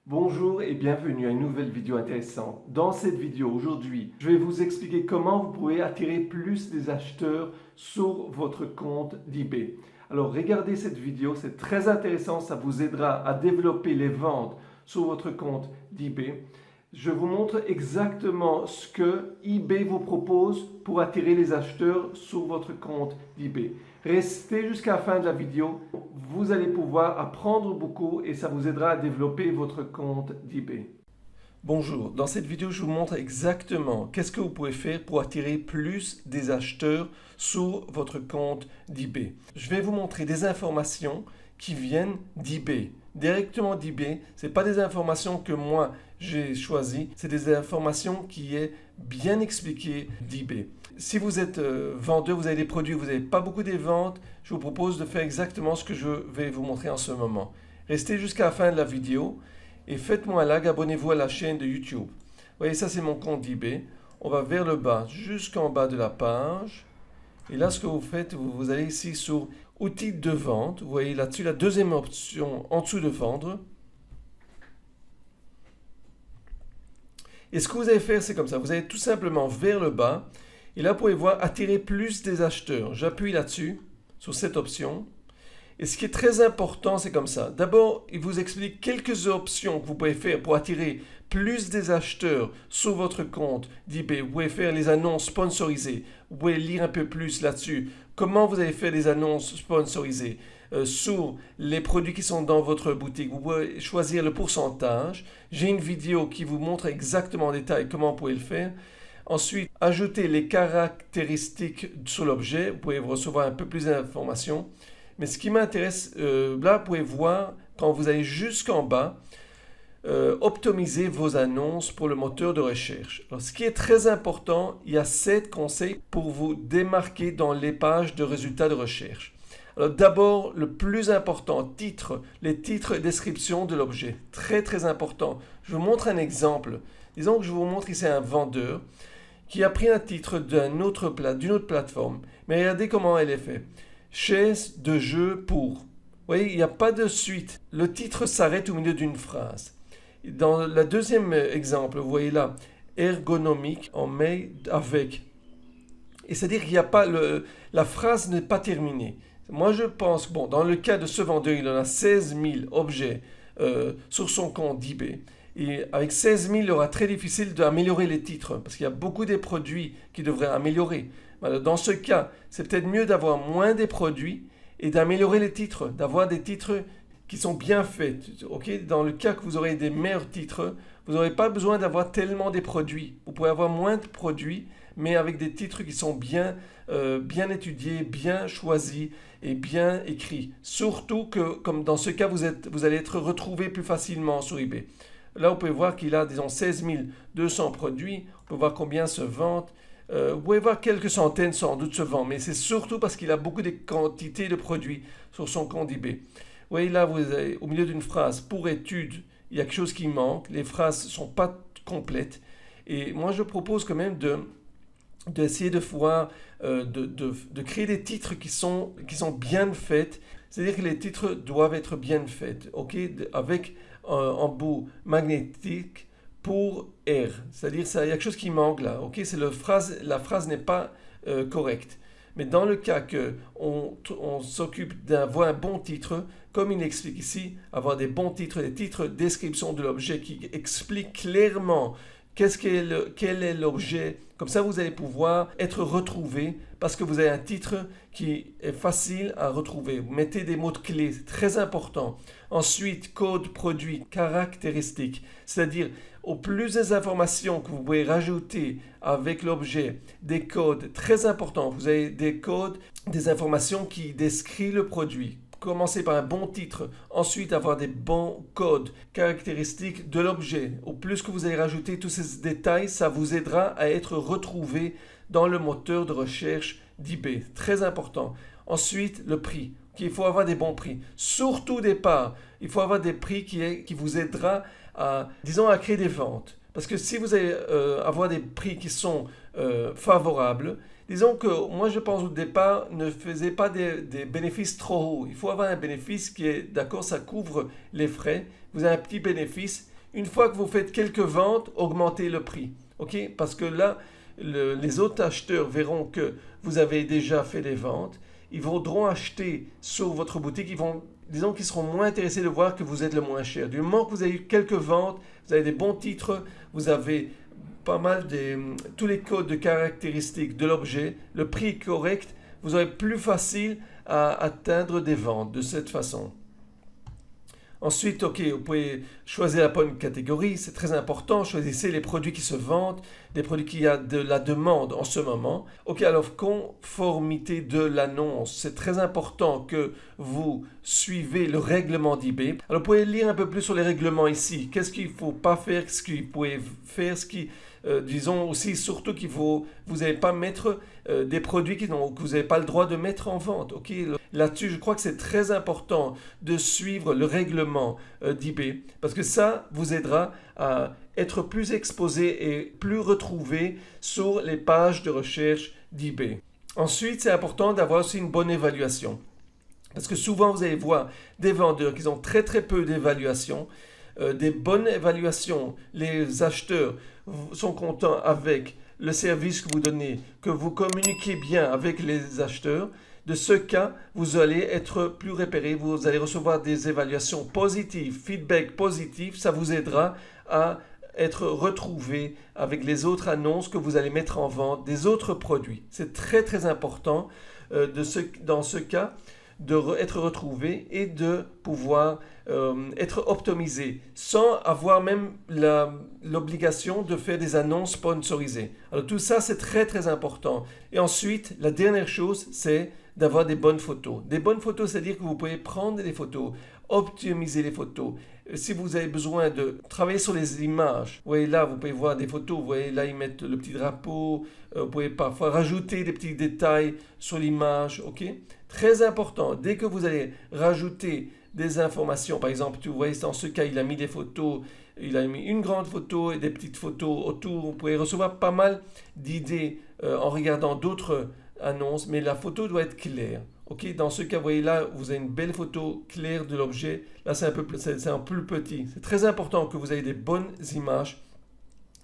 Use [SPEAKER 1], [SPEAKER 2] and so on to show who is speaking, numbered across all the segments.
[SPEAKER 1] Bonjour et bienvenue à une nouvelle vidéo intéressante. Dans cette vidéo aujourd'hui, je vais vous expliquer comment vous pouvez attirer plus des acheteurs sur votre compte d'eBay. Alors regardez cette vidéo, c'est très intéressant, ça vous aidera à développer les ventes sur votre compte d'eBay. Je vous montre exactement ce que eBay vous propose pour attirer les acheteurs sur votre compte d'eBay. Restez jusqu'à la fin de la vidéo, vous allez pouvoir apprendre beaucoup et ça vous aidera à développer votre compte d'eBay. Bonjour, dans cette vidéo je vous montre exactement qu'est-ce que vous pouvez faire pour attirer plus des acheteurs sur votre compte d'eBay. Je vais vous montrer des informations qui viennent d'eBay, directement d'eBay. Ce n'est pas des informations que moi j'ai choisies, c'est des informations qui est bien expliquées d'eBay. Si vous êtes vendeur, vous avez des produits, vous n'avez pas beaucoup de ventes, je vous propose de faire exactement ce que je vais vous montrer en ce moment. Restez jusqu'à la fin de la vidéo et faites-moi un like, abonnez-vous à la chaîne de YouTube. Vous voyez, ça c'est mon compte d'eBay. On va vers le bas, jusqu'en bas de la page. Et là, ce que vous faites, vous allez ici sur outils de vente. Vous voyez là-dessus la deuxième option en dessous de vendre. Et ce que vous allez faire, c'est comme ça. Vous allez tout simplement vers le bas. Et là, vous pouvez voir attirer plus des acheteurs. J'appuie là-dessus, sur cette option. Et ce qui est très important, c'est comme ça. D'abord, il vous explique quelques options que vous pouvez faire pour attirer plus des acheteurs sur votre compte d'eBay. Vous pouvez faire les annonces sponsorisées. Vous pouvez lire un peu plus là-dessus. Comment vous allez faire des annonces sponsorisées sur les produits qui sont dans votre boutique. Vous pouvez choisir le pourcentage. J'ai une vidéo qui vous montre exactement en détail comment vous pouvez le faire. Ensuite, ajoutez les caractéristiques sur l'objet. Vous pouvez recevoir un peu plus d'informations. Mais ce qui m'intéresse, là, vous pouvez voir, quand vous allez jusqu'en bas, optimiser vos annonces pour le moteur de recherche. Alors, ce qui est très important, il y a 7 conseils pour vous démarquer dans les pages de résultats de recherche. Alors, d'abord, le plus important, titre, les titres et description de l'objet. Très, très important. Je vous montre un exemple. Disons que je vous montre ici un vendeur qui a pris un titre d'une autre plateforme. Mais regardez comment elle est faite. Chaise de jeu pour. Vous voyez, il n'y a pas de suite. Le titre s'arrête au milieu d'une phrase. Dans le deuxième exemple, vous voyez là, ergonomique en mai avec. Et c'est-à-dire qu'il n'y a pas la phrase n'est pas terminée. Moi, je pense, bon, dans le cas de ce vendeur, il en a 16 000 objets sur son compte d'eBay. Et avec 16 000, il aura très difficile d'améliorer les titres parce qu'il y a beaucoup de produits qui devraient améliorer. Dans ce cas, c'est peut-être mieux d'avoir moins de produits et d'améliorer les titres, d'avoir des titres qui sont bien faits. Okay? Dans le cas que vous aurez des meilleurs titres, vous n'aurez pas besoin d'avoir tellement de produits. Vous pouvez avoir moins de produits, mais avec des titres qui sont bien étudiés, bien choisis et bien écrits. Surtout que, comme dans ce cas, vous allez être retrouvé plus facilement sur eBay. Là, vous pouvez voir qu'il a, disons, 16 200 produits. On peut voir combien se vendent. Vous pouvez voir quelques centaines sans doute se vendent, mais c'est surtout parce qu'il a beaucoup de quantités de produits sur son compte eBay. Vous voyez là, vous avez, au milieu d'une phrase, pour étude, il y a quelque chose qui manque. Les phrases ne sont pas complètes. Et moi, je propose quand même d'essayer de voir, de créer des titres qui sont bien faits. C'est-à-dire que les titres doivent être bien faits, okay? Avec un bout magnétique pour R. C'est-à-dire qu'il y a quelque chose qui manque là. Okay? La phrase n'est pas correcte. Mais dans le cas qu'on s'occupe d'avoir un bon titre, comme il explique ici, avoir des bons titres, des titres description de l'objet qui expliquent clairement quel est l'objet. Comme ça, vous allez pouvoir être retrouvé parce que vous avez un titre qui est facile à retrouver. Vous mettez des mots-clés, c'est très important. Ensuite, code, produit, caractéristiques. C'est-à-dire, au plus des informations que vous pouvez rajouter avec l'objet, des codes très importants. Vous avez des codes, des informations qui décrivent le produit. Commencez par un bon titre, ensuite avoir des bons codes, caractéristiques de l'objet. Au plus que vous allez rajouter tous ces détails, ça vous aidera à être retrouvé dans le moteur de recherche d'eBay. Très important. Ensuite, le prix. Il faut avoir des bons prix. Surtout au départ, il faut avoir des prix qui vous aidera à créer des ventes. Parce que si vous allez avoir des prix qui sont favorables, disons que moi je pense au départ ne faisait pas des bénéfices trop hauts. Il faut avoir un bénéfice qui est d'accord, ça couvre les frais. Vous avez un petit bénéfice, une fois que vous faites quelques ventes, augmentez le prix. Ok? Parce que là, les autres acheteurs verront que vous avez déjà fait des ventes. Ils voudront acheter sur votre boutique. Disons qu'ils seront moins intéressés de voir que vous êtes le moins cher. Du moment que vous avez eu quelques ventes, vous avez des bons titres, vous avez pas mal tous les codes de caractéristiques de l'objet, le prix est correct, vous aurez plus facile à atteindre des ventes de cette façon. Ensuite, vous pouvez choisir la bonne catégorie, c'est très important. Choisissez les produits qui se vendent, des produits qui a de la demande en ce moment. Alors conformité de l'annonce, c'est très important que vous suivez le règlement d'eBay. Alors vous pouvez lire un peu plus sur les règlements ici. Qu'est-ce qu'il ne faut pas faire, ce qu'il faut faire, disons aussi surtout vous n'allez pas mettre des produits que vous n'avez pas le droit de mettre en vente. Là-dessus, je crois que c'est très important de suivre le règlement d'eBay parce que ça vous aidera à être plus exposé et plus retrouvé sur les pages de recherche d'eBay. Ensuite, c'est important d'avoir aussi une bonne évaluation parce que souvent vous allez voir des vendeurs qui ont très très peu d'évaluation. Des bonnes évaluations, les acheteurs sont contents avec le service que vous donnez, que vous communiquez bien avec les acheteurs. De ce cas, vous allez être plus repéré, vous allez recevoir des évaluations positives, feedback positif, ça vous aidera à être retrouvé avec les autres annonces que vous allez mettre en vente, des autres produits. C'est très très important dans ce cas d'être retrouvé et de pouvoir être optimisé sans avoir même l'obligation de faire des annonces sponsorisées. Alors tout ça, c'est très très important. Et ensuite, la dernière chose, c'est d'avoir des bonnes photos. Des bonnes photos, c'est-à-dire que vous pouvez prendre des photos, optimiser les photos. Si vous avez besoin de travailler sur les images, vous voyez là, vous pouvez voir des photos, vous voyez là, ils mettent le petit drapeau, vous pouvez parfois rajouter des petits détails sur l'image, Très important, dès que vous allez rajouter des informations, par exemple, vous voyez, dans ce cas, il a mis des photos, il a mis une grande photo et des petites photos autour, vous pouvez recevoir pas mal d'idées en regardant d'autres annonces, mais la photo doit être claire. Dans ce cas, vous voyez là, vous avez une belle photo claire de l'objet. Là, c'est un peu plus petit. C'est très important que vous ayez des bonnes images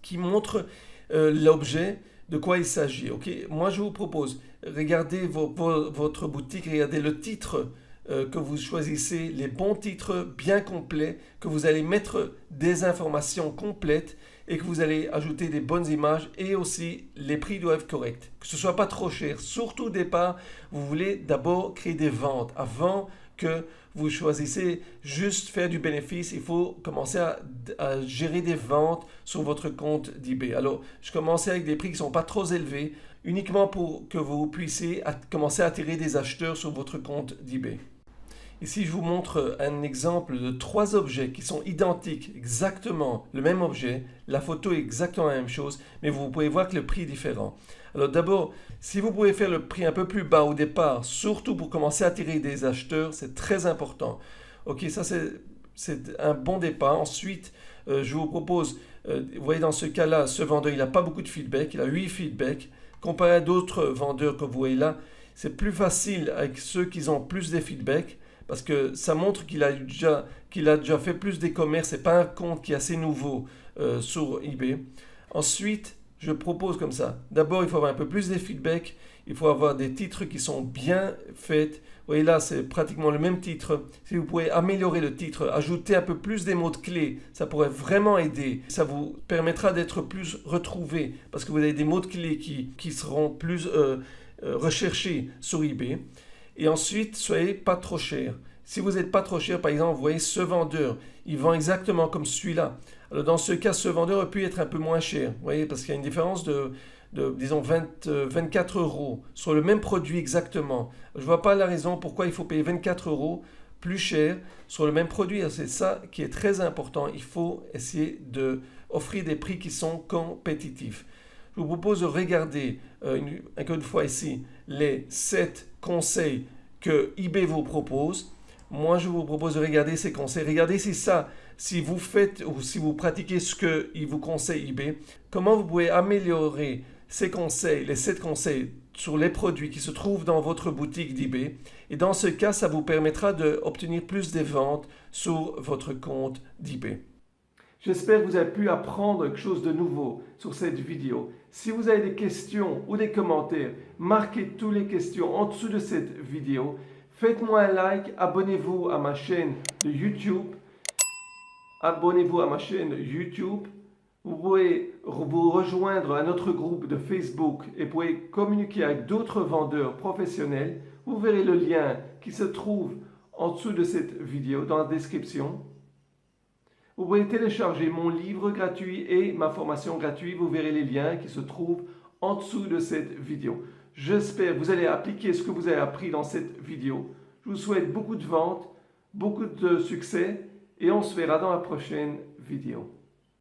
[SPEAKER 1] qui montrent l'objet, de quoi il s'agit. Moi, je vous propose, regardez votre boutique, regardez le titre que vous choisissez, les bons titres bien complets, que vous allez mettre des informations complètes et que vous allez ajouter des bonnes images et aussi les prix doivent être corrects. Que ce ne soit pas trop cher. Surtout au départ, vous voulez d'abord créer des ventes avant que vous choisissez juste faire du bénéfice. Il faut commencer à gérer des ventes sur votre compte d'eBay. Alors, je commençais avec des prix qui ne sont pas trop élevés, uniquement pour que vous puissiez commencer à attirer des acheteurs sur votre compte d'eBay. Ici, je vous montre un exemple de 3 objets qui sont identiques, exactement le même objet. La photo est exactement la même chose, mais vous pouvez voir que le prix est différent. Alors d'abord, si vous pouvez faire le prix un peu plus bas au départ, surtout pour commencer à attirer des acheteurs, c'est très important. Ça c'est un bon départ. Ensuite, je vous propose, vous voyez dans ce cas-là, ce vendeur, il n'a pas beaucoup de feedback, il a 8 feedbacks. Comparé à d'autres vendeurs que vous voyez là, c'est plus facile avec ceux qui ont plus de feedback. Parce que ça montre qu'il a déjà fait plus d'e-commerce. Ce n'est pas un compte qui est assez nouveau sur eBay. Ensuite, je propose comme ça. D'abord, il faut avoir un peu plus de feedback. Il faut avoir des titres qui sont bien faits. Vous voyez là, c'est pratiquement le même titre. Si vous pouvez améliorer le titre, ajouter un peu plus des mots-clés, ça pourrait vraiment aider. Ça vous permettra d'être plus retrouvé parce que vous avez des mots-clés qui seront plus recherchés sur eBay. Et ensuite, soyez pas trop cher. Si vous n'êtes pas trop cher, par exemple, vous voyez ce vendeur, il vend exactement comme celui-là. Alors dans ce cas, ce vendeur aurait pu être un peu moins cher. Vous voyez, parce qu'il y a une différence de disons, 24 € sur le même produit exactement. Je ne vois pas la raison pourquoi il faut payer 24 € plus cher sur le même produit. C'est ça qui est très important. Il faut essayer d'offrir des prix qui sont compétitifs. Je vous propose de regarder, encore une fois ici, les 7 conseils que eBay vous propose. Moi, je vous propose de regarder ces conseils. Regardez si vous faites ou si vous pratiquez ce qu'il vous conseille eBay, comment vous pouvez améliorer ces conseils, les 7 conseils sur les produits qui se trouvent dans votre boutique d'eBay. Et dans ce cas, ça vous permettra d'obtenir plus de ventes sur votre compte d'eBay. J'espère que vous avez pu apprendre quelque chose de nouveau sur cette vidéo. Si vous avez des questions ou des commentaires, marquez toutes les questions en dessous de cette vidéo. Faites-moi un like, abonnez-vous à ma chaîne de YouTube. Abonnez-vous à ma chaîne YouTube. Vous pouvez vous rejoindre à notre groupe de Facebook et vous pouvez communiquer avec d'autres vendeurs professionnels. Vous verrez le lien qui se trouve en dessous de cette vidéo dans la description. Vous pouvez télécharger mon livre gratuit et ma formation gratuite. Vous verrez les liens qui se trouvent en dessous de cette vidéo. J'espère que vous allez appliquer ce que vous avez appris dans cette vidéo. Je vous souhaite beaucoup de ventes, beaucoup de succès et on se verra dans la prochaine vidéo.